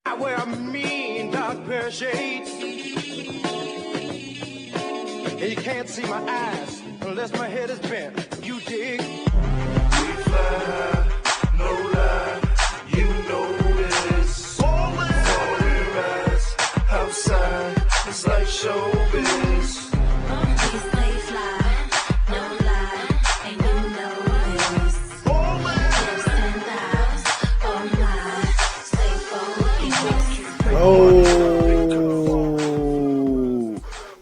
I wear a mean dark pair of shades, and you can't see my eyes unless my head is bent. You dig? We fly high, no lie, you know this. Before we rise, outside, it's like showbiz. We stay fly, no lie, and you know this. Hips and thighs, oh my, stay focused. Oh,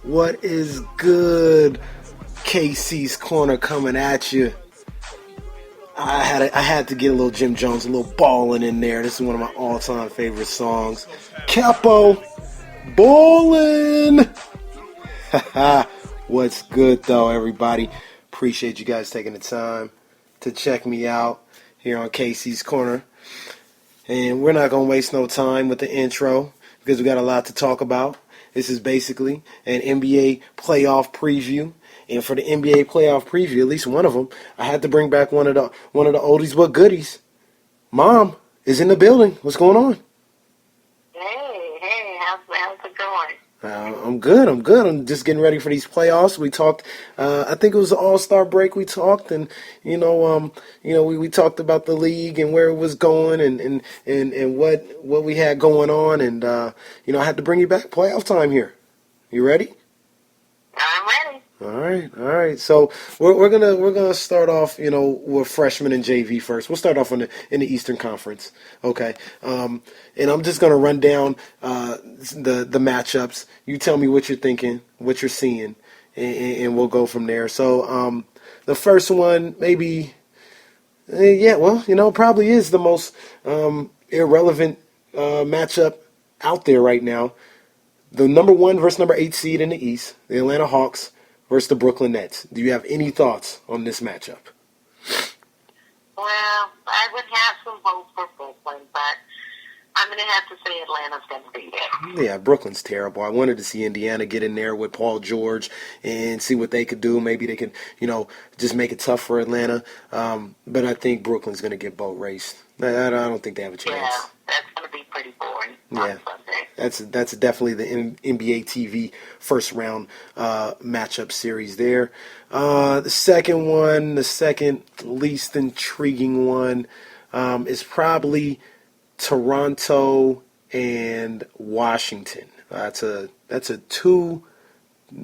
what is good? KC's Corner coming at you. I had to get a little Jim Jones, a little ballin' in there. This is one of my all-time favorite songs. Capo, ballin'. What's good though, everybody? Appreciate you guys taking the time to check me out here on KC's Corner. And we're not going to waste no time with the intro because we got a lot to talk about. This is basically an NBA playoff preview. And for the NBA playoff preview, at least one of them, I had to bring back one of the oldies but goodies. Mom is in the building. What's going on? Hey, how's it going? I'm good. I'm just getting ready for these playoffs. We talked. I think it was the All-Star break. We talked, and we talked about the league and where it was going, and what we had going on, and I had to bring you back. Playoff time here. You ready? I'm ready. All right. So we're gonna start off, with freshmen and JV first. We'll start off in the Eastern Conference, okay? And I'm just gonna run down the matchups. You tell me what you're thinking, what you're seeing, and we'll go from there. So the first one, maybe, probably is the most irrelevant matchup out there right now. The number 1 versus number 8 seed in the East, the Atlanta Hawks versus the Brooklyn Nets. Do you have any thoughts on this matchup? Well, I would have some votes for Brooklyn, but I'm going to have to say Atlanta's going to beat it. Yeah, Brooklyn's terrible. I wanted to see Indiana get in there with Paul George and see what they could do. Maybe they could, just make it tough for Atlanta. But I think Brooklyn's going to get boat raced. I don't think they have a chance. Yeah, that's going to be pretty boring on Sunday. That's definitely the NBA TV first round matchup series there. The second least intriguing one is probably Toronto and Washington. That's a 2.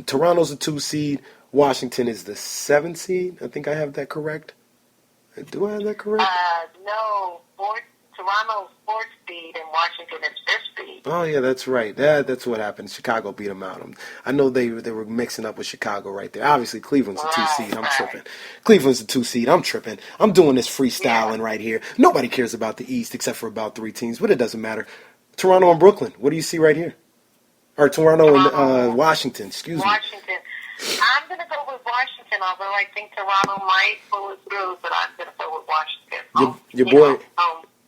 Toronto's a 2 seed. Washington is the 7 seed. I think I have that correct. Do I have that correct? No, Toronto's 4th seed and Washington is 5th seed. Oh yeah, that's right. That's what happened. Chicago beat them out. I know they were mixing up with Chicago right there. Obviously, Cleveland's a 2 seed. I'm tripping. Cleveland's a 2 seed. I'm tripping. I'm doing this freestyling right here. Nobody cares about the East except for about 3 teams, but it doesn't matter. Toronto and Brooklyn. What do you see right here? Or Toronto and Washington. Excuse me. Washington. I'm going to go with Washington, although I think Toronto might pull it through, but I'm going to go with Washington.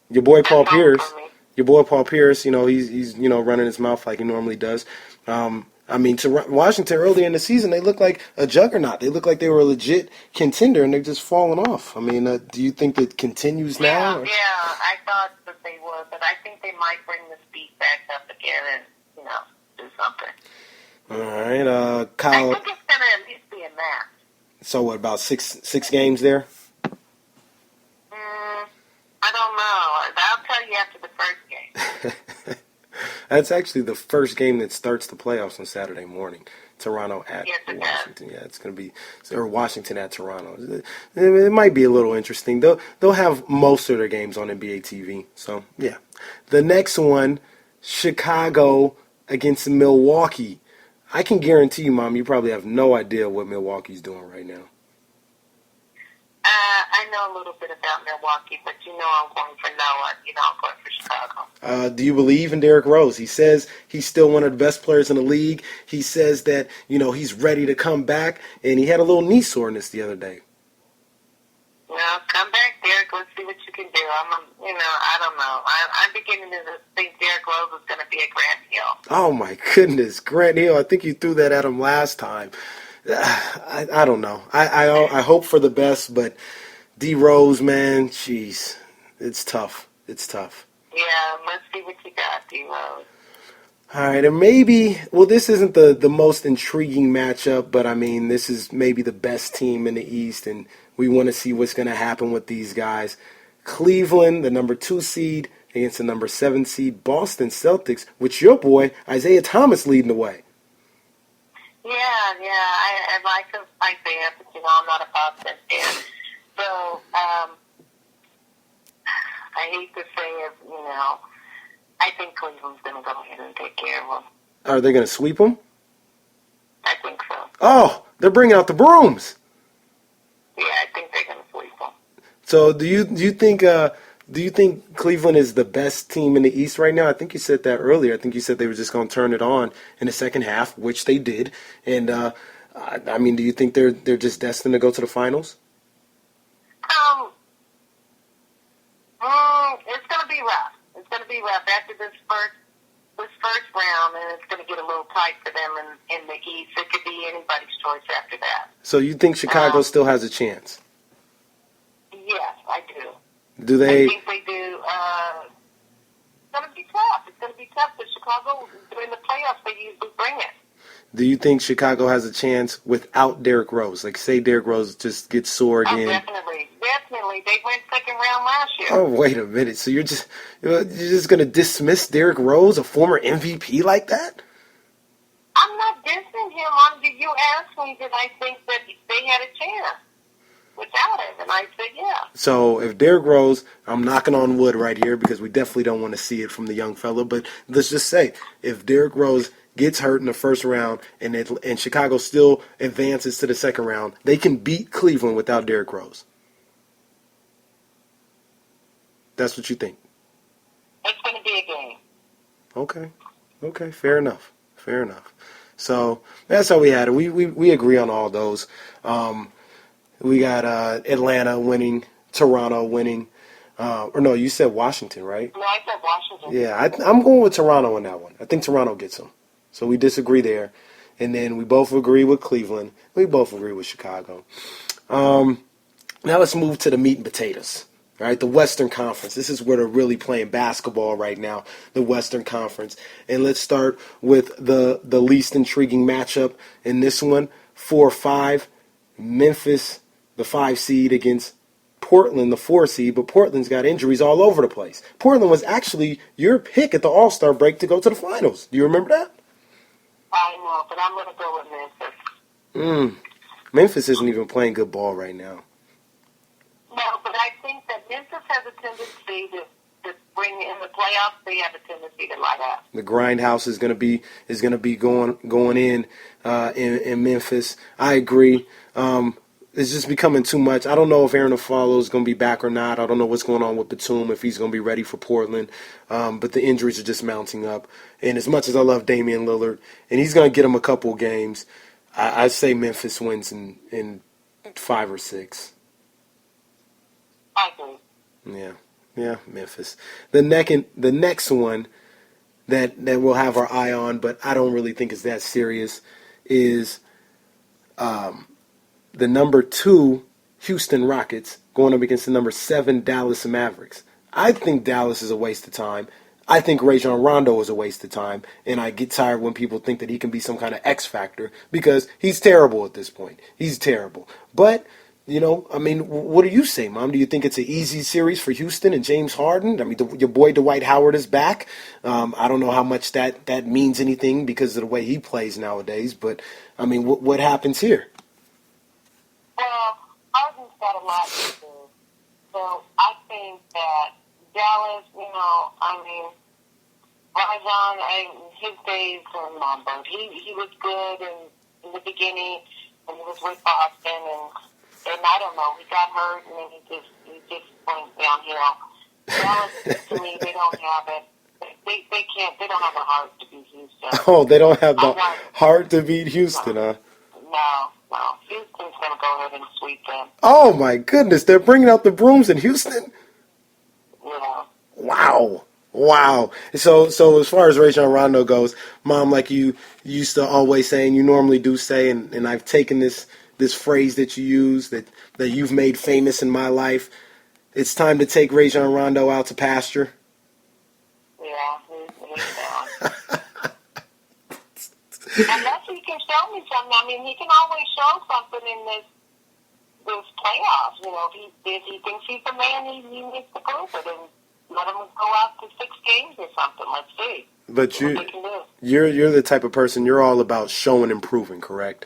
Your boy Paul Pierce. Your boy Paul Pierce, he's running his mouth like he normally does. Washington earlier in the season, they looked like a juggernaut. They looked like they were a legit contender, and they're just falling off. Do you think it continues now? Yeah, I thought that they would, but I think they might bring the speed back up again and, do something. All right, Kyle. I think it's going to at least be a match. So what, about six games there? I don't know. I'll tell you after the first game. That's actually the first game that starts the playoffs on Saturday morning. Toronto at Washington. Yeah, it's going to be, or Washington at Toronto. It might be a little interesting. They'll have most of their games on NBA TV. So, yeah. The next one, Chicago against Milwaukee. I can guarantee you, Mom, you probably have no idea what Milwaukee's doing right now. I know a little bit about Milwaukee, but I'm going for Noah. I'm going for Chicago. Do you believe in Derrick Rose? He says he's still one of the best players in the league. He says that, he's ready to come back, and he had a little knee soreness the other day. Well, come back, Derrick. Let's see what you can do. I don't know. I'm beginning to think Derrick Rose is going to be a Grant Hill. Oh, my goodness. Grant Hill, I think you threw that at him last time. I don't know. I hope for the best, but D Rose, man, jeez, it's tough. It's tough. Yeah, let's see what you got, D-Rose. All right, and maybe, well, this isn't the most intriguing matchup, but I mean, this is maybe the best team in the East, and we want to see what's going to happen with these guys. Cleveland, the number 2 seed, against the number 7 seed, Boston Celtics, with your boy, Isaiah Thomas, leading the way. Yeah, I like Isaiah, but I'm not a Boston fan. So, I hate to say it, I think Cleveland's going to go ahead and take care of them. Are they going to sweep them? I think so. Oh, they're bringing out the brooms. Yeah, I think they're going to sweep them. So do you think Cleveland is the best team in the East right now? I think you said that earlier. I think you said they were just going to turn it on in the second half, which they did. And I mean, do you think they're just destined to go to the finals? It's going to be rough. It's going to be rough after this first round, and it's going to get a little tight for them in the East. It could be anybody's choice after that. So you think Chicago still has a chance? Yes, I do. Do they? I think they do. It's going to be tough. It's going to be tough, but Chicago, during the playoffs, they usually bring it. Do you think Chicago has a chance without Derrick Rose? Like, say Derrick Rose just gets sore again. Definitely. They went second round last year. Oh, wait a minute. So you're just going to dismiss Derrick Rose, a former MVP, like that? I'm not dissing him. You asked me, did I think that they had a chance without him? And I said, yeah. So if Derrick Rose, I'm knocking on wood right here because we definitely don't want to see it from the young fella, but let's just say if Derrick Rose gets hurt in the first round and Chicago still advances to the second round, they can beat Cleveland without Derrick Rose. That's what you think? It's going to be a game. Okay. Fair enough. So that's how we had it. We agree on all those. We got Atlanta winning, Toronto winning. Or no, you said Washington, right? No, I said Washington. Yeah, I'm going with Toronto on that one. I think Toronto gets them. So we disagree there. And then we both agree with Cleveland. We both agree with Chicago. Now let's move to the meat and potatoes. All right, the Western Conference. This is where they're really playing basketball right now, the Western Conference. And let's start with the least intriguing matchup in this one. 4-5, Memphis, the 5 seed, against Portland, the 4 seed. But Portland's got injuries all over the place. Portland was actually your pick at the All-Star break to go to the finals. Do you remember that? I know, but I'm going to go with Memphis. Memphis isn't even playing good ball right now. No, but I think that Memphis has a tendency to bring in the playoffs. They have a tendency to light up. The grindhouse is going to be going in Memphis. I agree. It's just becoming too much. I don't know if Aaron Aflalo is going to be back or not. I don't know what's going on with Batum, if he's going to be ready for Portland. But the injuries are just mounting up. And as much as I love Damian Lillard, and he's going to get him a couple of games, I say Memphis wins in 5 or 6. I agree. Yeah, Memphis. The next one that we'll have our eye on, but I don't really think it's that serious, is the number 2 Houston Rockets going up against the number 7 Dallas Mavericks. I think Dallas is a waste of time. I think Rajon Rondo is a waste of time, and I get tired when people think that he can be some kind of X factor because he's terrible at this point. He's terrible. But what do you say, Mom? Do you think it's an easy series for Houston and James Harden? I mean, your boy Dwight Howard is back. I don't know how much that means anything because of the way he plays nowadays. But, I mean, what happens here? Well, Harden's got a lot to do. So I think that Dallas, Rajon, his days are numbered. He was good in the beginning when he was with Boston and I don't know, he got hurt and then he just went downhill. Dallas, to me, they don't have it. They don't have a heart to beat Houston. Oh, they don't have the heart to beat Houston, huh? No. Houston's going to go ahead and sweep them. Oh, my goodness. They're bringing out the brooms in Houston? Yeah. Wow. So as far as Rajon Rondo goes, Mom, like you used to always say, and you normally do say, and I've taken this phrase that you use that you've made famous in my life, it's time to take Rajon Rondo out to pasture. Unless he can show me something. I mean, he can always show something in this playoffs. You know, if he thinks he's a man, he needs to prove it and let him go out to 6 games or something. Let's see. But what they can do. you're the type of person, you're all about showing and proving, correct?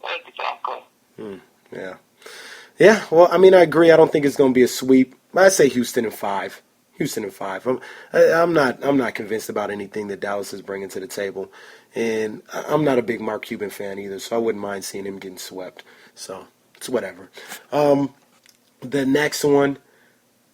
Exactly. Yeah. Yeah, well, I mean, I agree. I don't think it's going to be a sweep. I say Houston in 5. Houston in 5. I'm not convinced about anything that Dallas is bringing to the table, and I'm not a big Mark Cuban fan either, so I wouldn't mind seeing him getting swept. So it's whatever. The next one,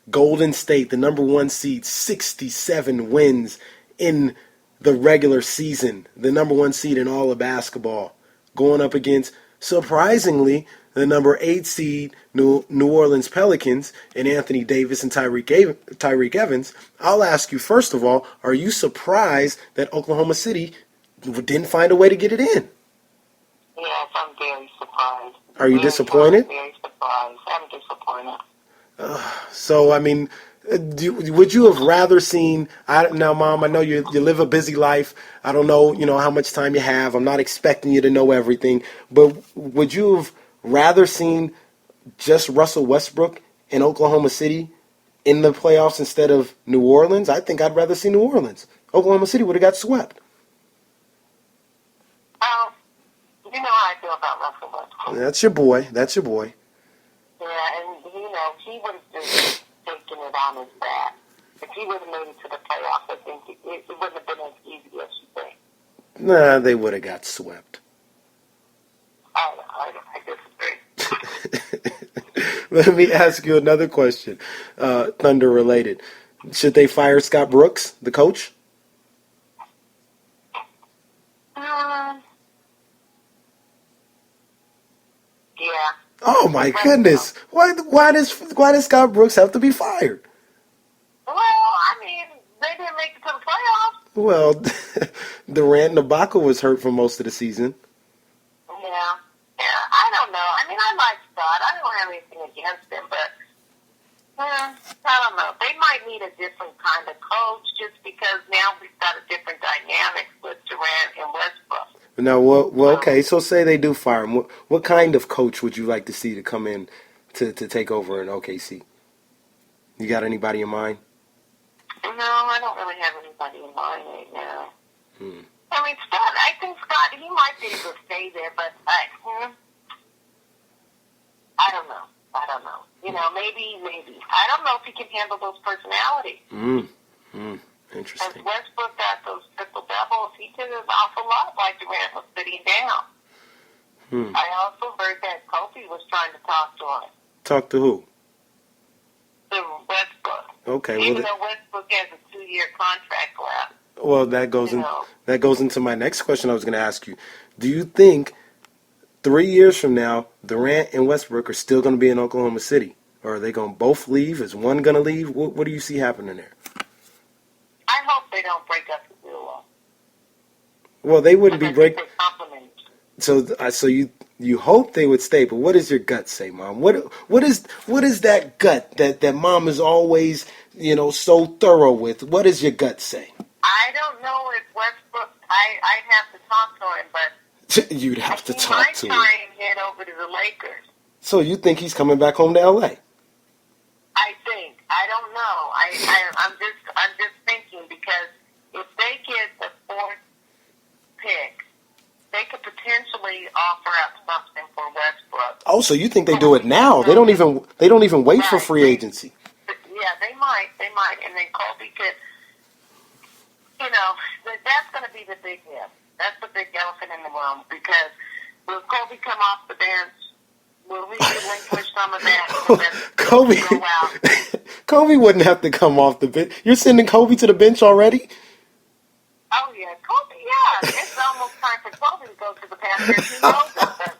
Golden State, the number 1 seed, 67 wins in the regular season, the number 1 seed in all of basketball, going up against, surprisingly, the number 8 seed New Orleans Pelicans and Anthony Davis and Tyreek Evans. I'll ask you, first of all, are you surprised that Oklahoma City didn't find a way to get it in? Yes, I'm very surprised. Are you disappointed? Very surprised. I'm disappointed. So, I mean, would you have rather seen, now, Mom, I know you live a busy life. I don't know, how much time you have. I'm not expecting you to know everything. But would you have rather seen just Russell Westbrook in Oklahoma City in the playoffs instead of New Orleans? I think I'd rather see New Orleans. Oklahoma City would have got swept. You know how I feel about Russell Westbrook. That's your boy. That's your boy. Yeah, and, he would have just taken it on his back. If he would have made it to the playoffs, I think it wouldn't have been as easy as you think. Nah, they would have got swept. I disagree. Let me ask you another question, Thunder related. Should they fire Scott Brooks, the coach? Yeah. Oh my goodness! Why does Scott Brooks have to be fired? Well, I mean, they didn't make it to the playoffs. Well, Durant and Ibaka was hurt for most of the season. Yeah, I don't know. I mean, I like Scott. I don't have anything against him, but I don't know. They might need a different kind of coach just because now we've got a different dynamic with Durant and Westbrook. Now, well, okay. So, say they do fire him. What kind of coach would you like to see to come in to take over in OKC? You got anybody in mind? No, I don't really have anybody in mind right now. I mean, Scott. I think Scott. He might be able to stay there, but I don't know. Maybe. I don't know if he can handle those personalities. Interesting. As Westbrook got those triple doubles, he did an awful lot while Durant was sitting down. I also heard that Kobe was trying to talk to him. Talk to who? To Westbrook. Okay. Even though Westbrook has a 2-year contract left. Well, that goes into my next question I was going to ask you. Do you think 3 years from now, Durant and Westbrook are still going to be in Oklahoma City? Or are they going to both leave? Is one going to leave? What do you see happening there? I hope they don't break up the duo. Well, they wouldn't be breaking. So So you hope they would stay, but what does your gut say, Mom? What is that gut that Mom is always so thorough with? What does your gut say? I don't know if Westbrook. I'd have to talk to him, but you'd have to talk to him. He might try and head over to the Lakers. So you think he's coming back home to L.A.? I think. I don't know. I'm just thinking because if they get the 4th pick, they could potentially offer up something for Westbrook. Oh, so you think they do it now? They don't even wait for free agency. Yeah, they might, and then Kobe could. That's going to be the big hit. That's the big elephant in the room because will Kobe come off the bench? Will we relinquish some of that? Kobe wouldn't have to come off the bench. You're sending Kobe to the bench already? Oh, yeah. Kobe, yeah. It's almost time for Kobe to go to the Panthers. He knows it.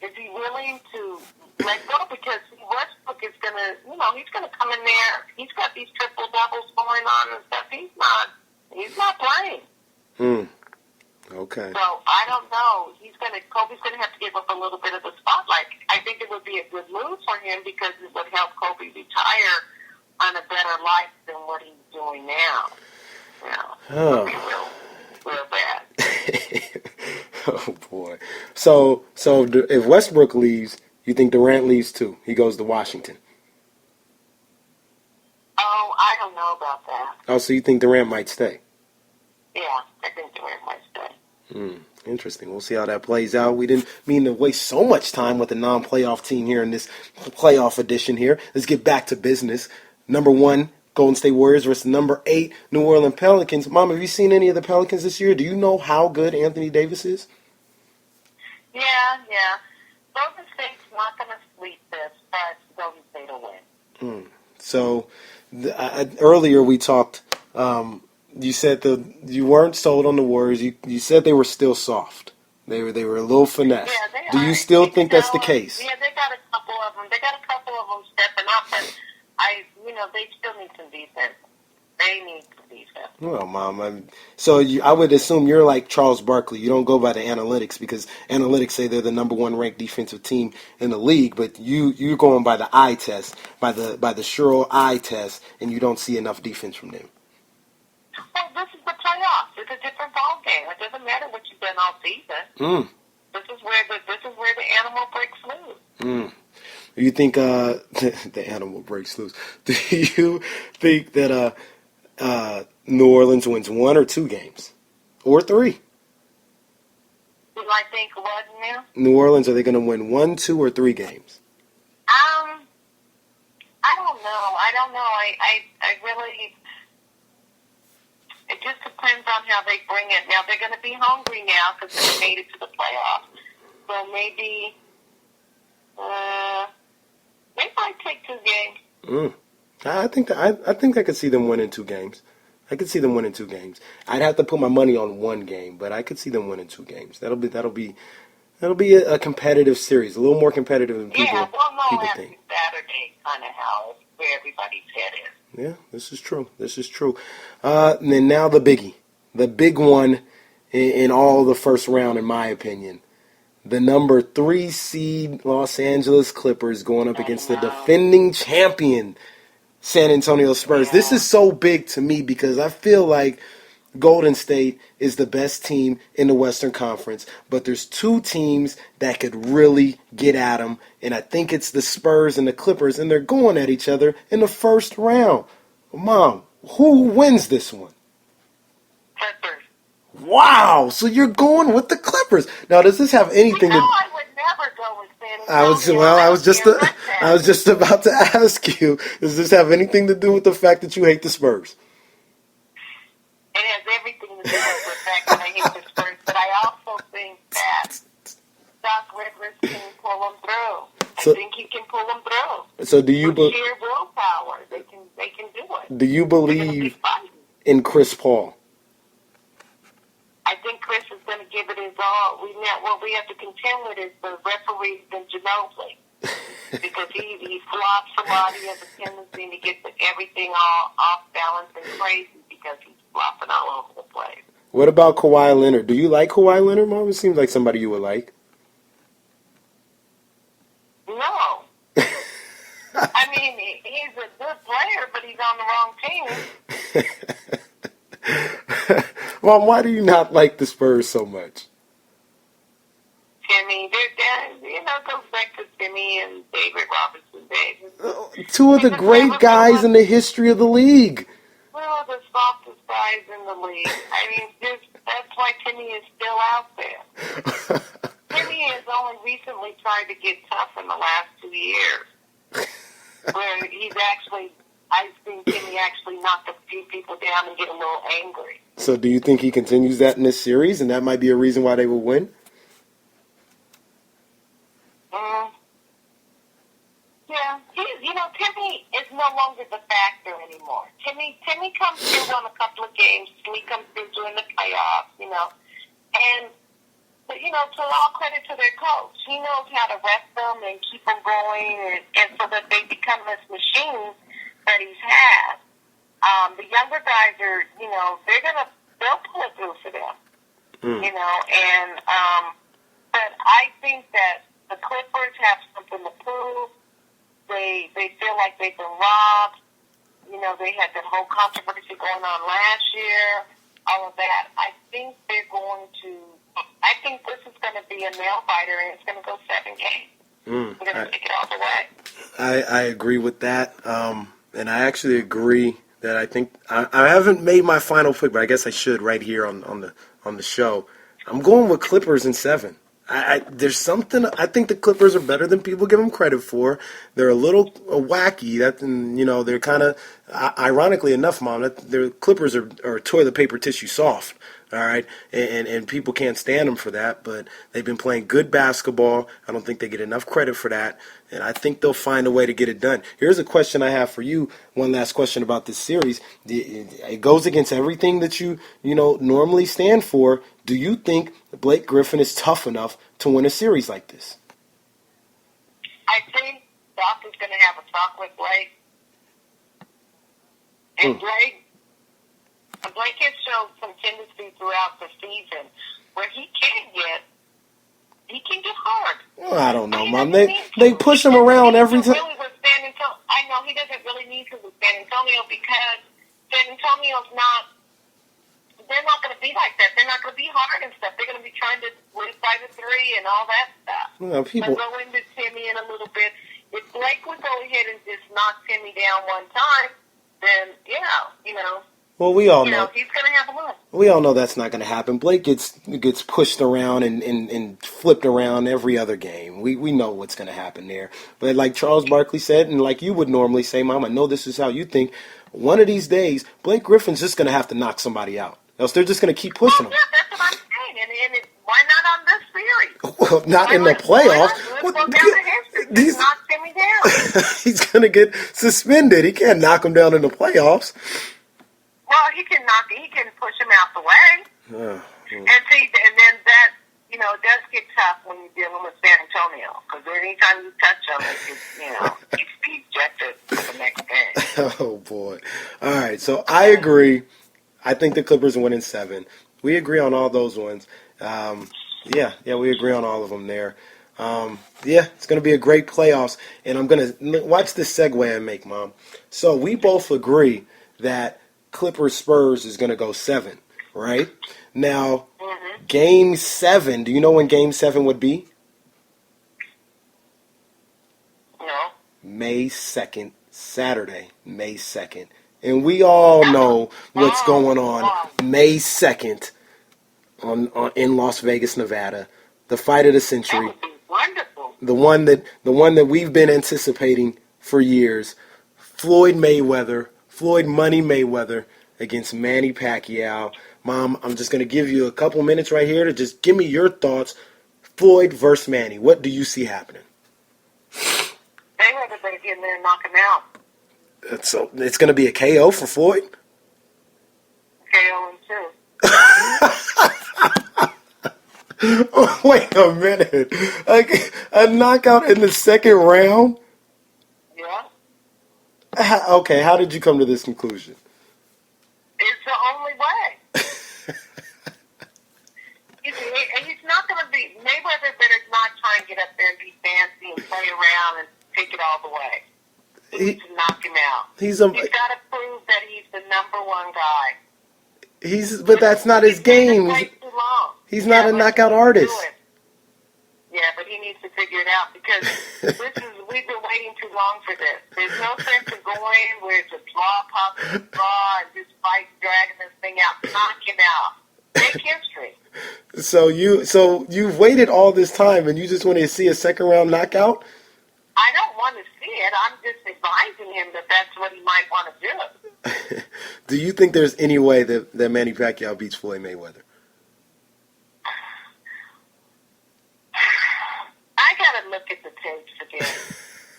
Is he willing to let go? Because Westbrook is going to, he's going to come in there. He's got these triple doubles going on and stuff. He's not playing. Okay. So I don't know. Kobe's going to have to give up a little bit of the spotlight. I think it would be a good move for him because it would help Kobe retire on a better life than what he's doing now. Yeah. It'll Oh. be real bad. Oh boy. So if Westbrook leaves, you think Durant leaves too? He goes to Washington. Oh, I don't know about that. Oh, so you think Durant might stay? Yeah, I think Durant might stay. Interesting. We'll see how that plays out. We didn't mean to waste so much time with the non-playoff team here in this playoff edition here. Let's get back to business. Number 1, Golden State Warriors versus number 8, New Orleans Pelicans. Mom, have you seen any of the Pelicans this year? Do you know how good Anthony Davis is? Yeah. Golden State's not going to sweep this, but Golden State will win. So earlier we talked. You said you weren't sold on the Warriors. You said they were still soft. They were a little finesse. Yeah, they Do are. you still You think can that's the tell case? Yeah, they got a couple of them. They got a couple of them stepping up, but they still need some defense. They need some defense. Well, Mom, I would assume you're like Charles Barkley. You don't go by the analytics because analytics say they're the number 1 ranked defensive team in the league, but you're going by the eye test, by the sure eye test, and you don't see enough defense from them. Well, this is the playoffs. It's a different ball game. It doesn't matter what you've done all season. This is where the animal breaks loose. Do you think the animal breaks loose? Do you think that New Orleans wins 1 or 2 games, or 3? Do I think what now? New Orleans, are they going to win 1, 2, or 3 games? I don't know. I really. It just depends on how they bring it. Now they're going to be hungry now because they made it to the playoffs. So maybe they might take 2 games. I think I could see them winning 2 games. I could see them winning 2 games. I'd have to put my money on 1 game, but I could see them winning 2 games. That'll be a competitive series, a little more competitive than people Yeah, we'll know people after think. Saturday kind of how where everybody's head is. Yeah, this is true. And then now the biggie, the big one in all the first round, in my opinion. The number 3 seed Los Angeles Clippers going up against the defending champion San Antonio Spurs. Yeah. This is so big to me because I feel like Golden State is the best team in the Western Conference, but there's 2 teams that could really get at them, and I think it's the Spurs and the Clippers, and they're going at each other in the first round. Mom, who wins this one? Clippers. Wow, so you're going with the Clippers. Now, does this have anything to... I would never go with San Antonio. I was just about to ask you, does this have anything to do with the fact that you hate the Spurs? It has everything to do with the fact that I hate the Spurs, but I also think that Doc Rivers can pull them through. I think he can pull them through. So do you With sheer willpower, they can do it. do you They're gonna be believe fighting. in Chris Paul? I think Chris is going to give it his all. What we have to contend with is the referee's been Ginobili. Because he flops a lot. He has a tendency to get everything all off balance and crazy because he's flopping all over the place. What about Kawhi Leonard? Do you like Kawhi Leonard, Mom? It seems like somebody you would like. No. I mean, he's a good player, but he's on the wrong team. Mom, why do you not like the Spurs so much? Timmy, it goes back to Timmy and David Robinson Davis. 2 of the great guys in the history of the league. Well, the softest guys in the league. I mean, that's why Timmy is still out there. Timmy has only recently tried to get tough in the last 2 years. Where I've seen Timmy actually knock a few people down and get a little angry. So do you think he continues that in this series, and that might be a reason why they will win? Yeah, Timmy is no longer the factor anymore. Timmy comes through on a couple of games. Timmy comes through during the playoffs, But, to all credit to their coach. He knows how to rest them and keep them going and so that they become this machine that he's had. The younger guys are, they'll pull it through for them. But I think that the Clippers have something to prove. They feel like they've been robbed. They had that whole controversy going on last year. all of that. I think they're going to. I think this is going to be a nail biter, and it's going to go 7 games. We're going to take it all the way. I agree with that, and I actually agree that I think I haven't made my final pick, but I guess I should right here on the show. I'm going with Clippers in 7. There's something. I think the Clippers are better than people give them credit for. They're a little wacky. They're kind of, ironically enough, Mom, their Clippers are toilet paper tissue soft. All right, and people can't stand them for that, but they've been playing good basketball. I don't think they get enough credit for that, and I think they'll find a way to get it done. Here's a question I have for you. One last question about this series. It goes against everything that you normally stand for. Do you think Blake Griffin is tough enough to win a series like this? I think Doc is going to have a talk with Blake, and Blake has shown some tendency throughout the season where he can get hard. Well, I don't know, Mom. They push him around every time. Really with San Antonio, I know he doesn't really need to with San Antonio because San Antonio's not. They're not going to be like that. They're not going to be hard and stuff. They're going to be trying to win by the 3 and all that stuff. Well, people go into Timmy in a little bit. If Blake would go ahead and just knock Timmy down one time, then Well, we all know. He's going to have a look. We all know that's not going to happen. Blake gets pushed around and flipped around every other game. We know what's going to happen there. But like Charles Barkley said, and like you would normally say, Mom, I know this is how you think. One of these days, Blake Griffin's just going to have to knock somebody out. Else they're just going to keep pushing him. Yeah, that's what I'm saying. And why not on this series? Well, not in the playoffs. Let's go down to history. Just knock Timmy down. He's going to get suspended. He can't knock him down in the playoffs. Well, he can push him out the way. And then that, does get tough when you're dealing with San Antonio. Because anytime you touch him, he's ejected for the next game. Oh, boy. All right, so I agree. I think the Clippers win in 7. We agree on all those ones. Yeah, we agree on all of them there. It's going to be a great playoffs. And I'm going to watch this segue I make, Mom. So we both agree that Clippers Spurs is going to go 7, right? Now, Game 7, do you know when Game 7 would be? No. May 2nd, Saturday, May 2nd. And we all know what's going on May 2nd in Las Vegas, Nevada. The fight of the century. That would be wonderful. The one that we've been anticipating for years. Floyd Money Mayweather against Manny Pacquiao. Mom, I'm just going to give you a couple minutes right here to just give me your thoughts. Floyd versus Manny. What do you see happening? Mayweather better get in there and knock him out. So it's going to be a KO for Floyd? KO him too. Wait a minute. A knockout in the second round? Yeah. Okay, how did you come to this conclusion? It's the only way. He's not going to be... Mayweather better not try and get up there and be fancy and play around and take it all the way. He needs to knock him out. He's got to prove that he's the number 1 guy. But that's not his game. He's not a knockout artist. Yeah, but he needs to figure it out because we've been waiting too long for this. There's no sense of going where it's a possible draw, and just fight, dragging this thing out. Knock him out. Make history. So you've waited all this time, and you just want to see a second round knockout? I don't want to see it. I'm just advising him that that's what he might want to do. Do you think there's any way that Manny Pacquiao beats Floyd Mayweather? I got to look at the tapes again.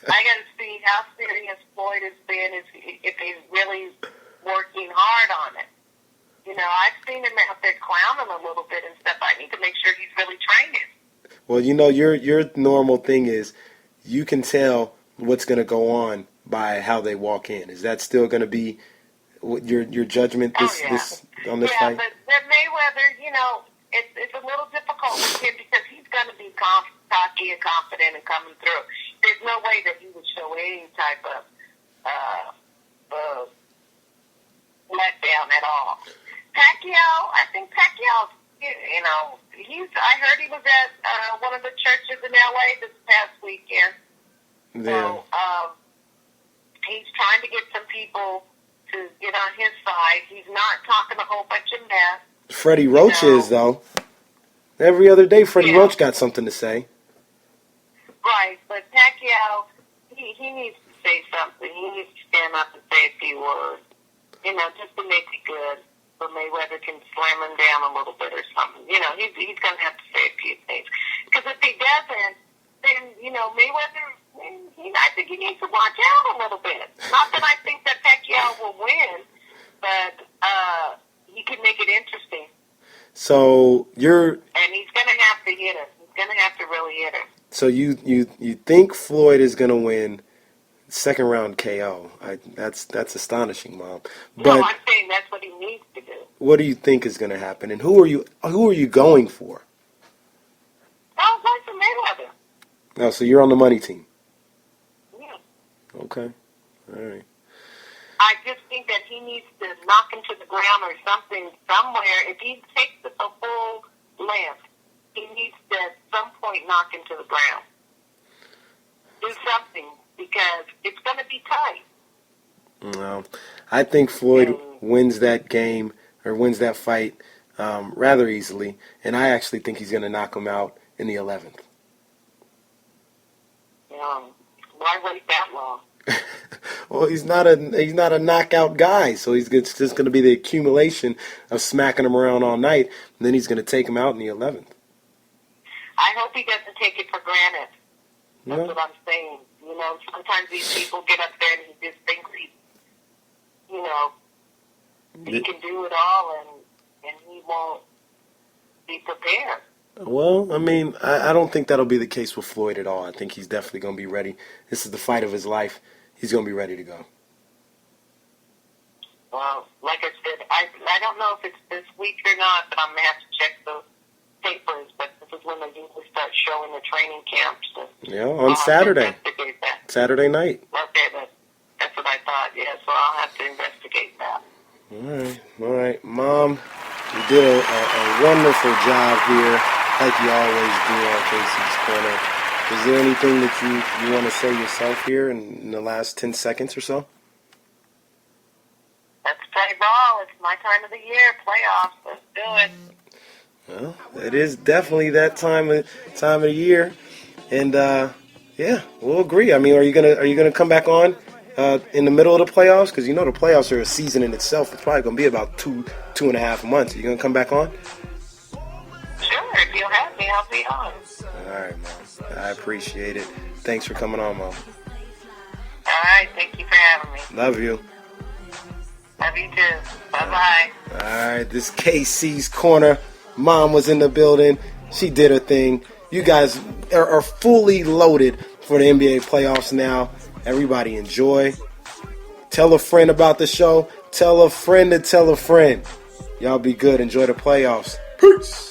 I got to see how serious Floyd has been, if he's really working hard on it. I've seen him out there clowning a little bit and stuff. I need to make sure he's really training. Well, your normal thing is you can tell what's going to go on by how they walk in. Is that still going to be your judgment on this fight? Yeah, but Mayweather, it's a little difficult with him because he's going to be cocky and confident and coming through. There's no way that he would show any type of letdown at all. I think Pacquiao, I heard he was at one of the churches in L.A. this past weekend. Yeah. So he's trying to get some people to get on his side. He's not talking a whole bunch of mess. Freddie Roach is, though. Every other day, Freddie Yeah. Roach got something to say. Right, but Pacquiao, he needs to say something. He needs to stand up and say a few words, just to make it good. So Mayweather can slam him down a little bit or something. He's going to have to say a few things. Because if he doesn't, then, Mayweather, I think he needs to watch out a little bit. Not that I think that Pacquiao will win, but he can make it interesting. So And he's going to have to hit him. He's going to have to really hit him. So you think Floyd is gonna win second round KO? That's astonishing, Mom. But No, I'm saying that's what he needs to do. what do you think is gonna happen? And who are you going for? I was like for Mayweather. Oh, so you're on the money team. Yeah. Okay. All right. I just think that he needs to knock him to the ground or something somewhere. If he takes the full length, he needs to at some point knock him to the ground. Do something, because it's going to be tight. No, I think Floyd wins that game or wins that fight rather easily, and I actually think he's going to knock him out in the 11th. Why wait that long? Well, he's not a knockout guy, so it's just going to be the accumulation of smacking him around all night, and then he's going to take him out in the 11th. I hope he doesn't take it for granted. That's No. what I'm saying. Sometimes these people get up there and he just thinks he can do it all, and he won't be prepared. Well, I mean, I don't think that'll be the case with Floyd at all. I think he's definitely going to be ready. This is the fight of his life. He's going to be ready to go. Well, like I said, I don't know if it's this week or not, but I'm going to have to check the papers. But this is when they usually start showing the training camps. So Yeah, on I'll Saturday. have to investigate that. Saturday night. Okay, that's what I thought. Yeah, so I'll have to investigate that. All right. Mom, you did a wonderful job here, like you always do on Casey's Corner. Is there anything that you want to say yourself here in the last 10 seconds or so? Let's play ball. It's my time of the year. Playoffs. Let's do it. Well, it is definitely that time of the year, and yeah, we'll agree. I mean, are you gonna come back on in the middle of the playoffs? Because the playoffs are a season in itself. It's probably gonna be about 2.5 months. Are you gonna come back on? Sure. If you'll have me, I'll be on. All right, Mom. I appreciate it. Thanks for coming on, Mom. All right. Thank you for having me. Love you. Love you too. Bye-bye. All right, this KC's Corner. Mom was in the building. She did her thing. You guys are fully loaded for the NBA playoffs now. Everybody enjoy. Tell a friend about the show. Tell a friend to tell a friend. Y'all be good. Enjoy the playoffs. Peace.